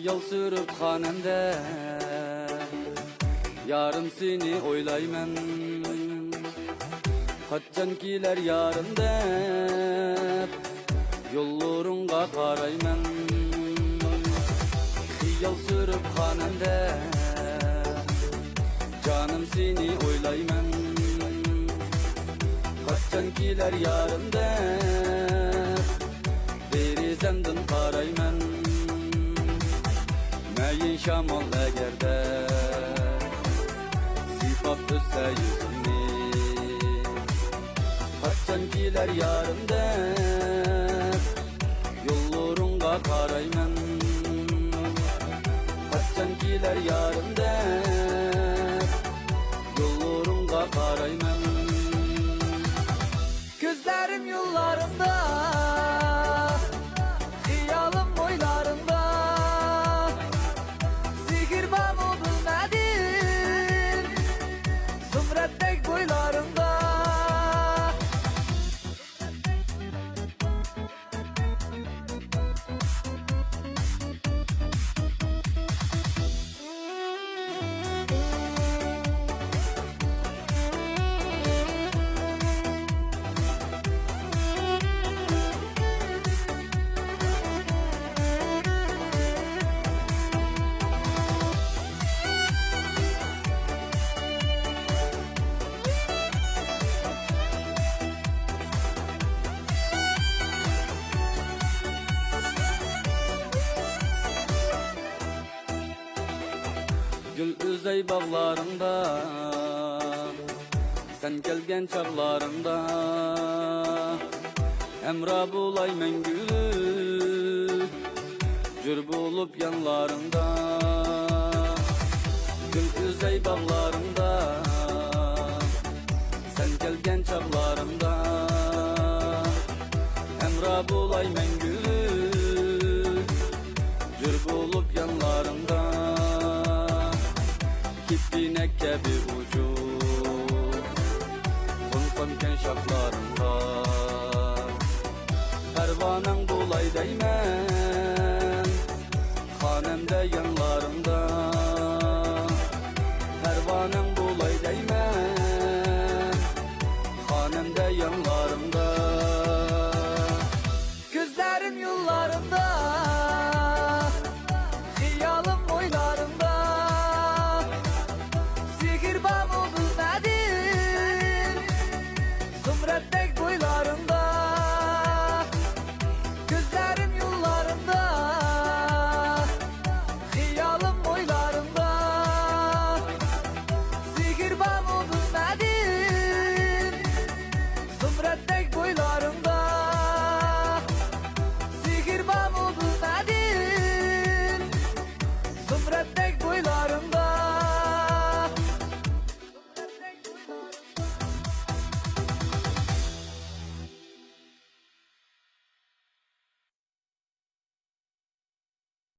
Yol sürüp hanemde yarın seni oylayman. Kaçcan kiler yarın dep yollarınga karayman. Yol sürüp hanemde canım seni oylayman. Kaçcan kiler yarın dep beri senden karayman. Meyin şamol egerde sifat ötse yüzünü. Kaçcan kiler yarım dep yollarınga karayman. Kaçcan kiler yarım dep yollarınga karayman. Gözlerim yollarında, hiyalım boylarında. Sihirbaz oldum nedir, zümrettek boylarında. Gül üzey bağlarında sen gelgen çağlarında. Emra bulaymen gülü cür bulup yanlarında. Gül üzey bağlarında sen gelgen çağlarında. Emra bulaymen gülü cür bulup yanlarında. Kipinekke bir ucu konsanken şaklarında. Pervanen bulay değmen hanemde yanlarında.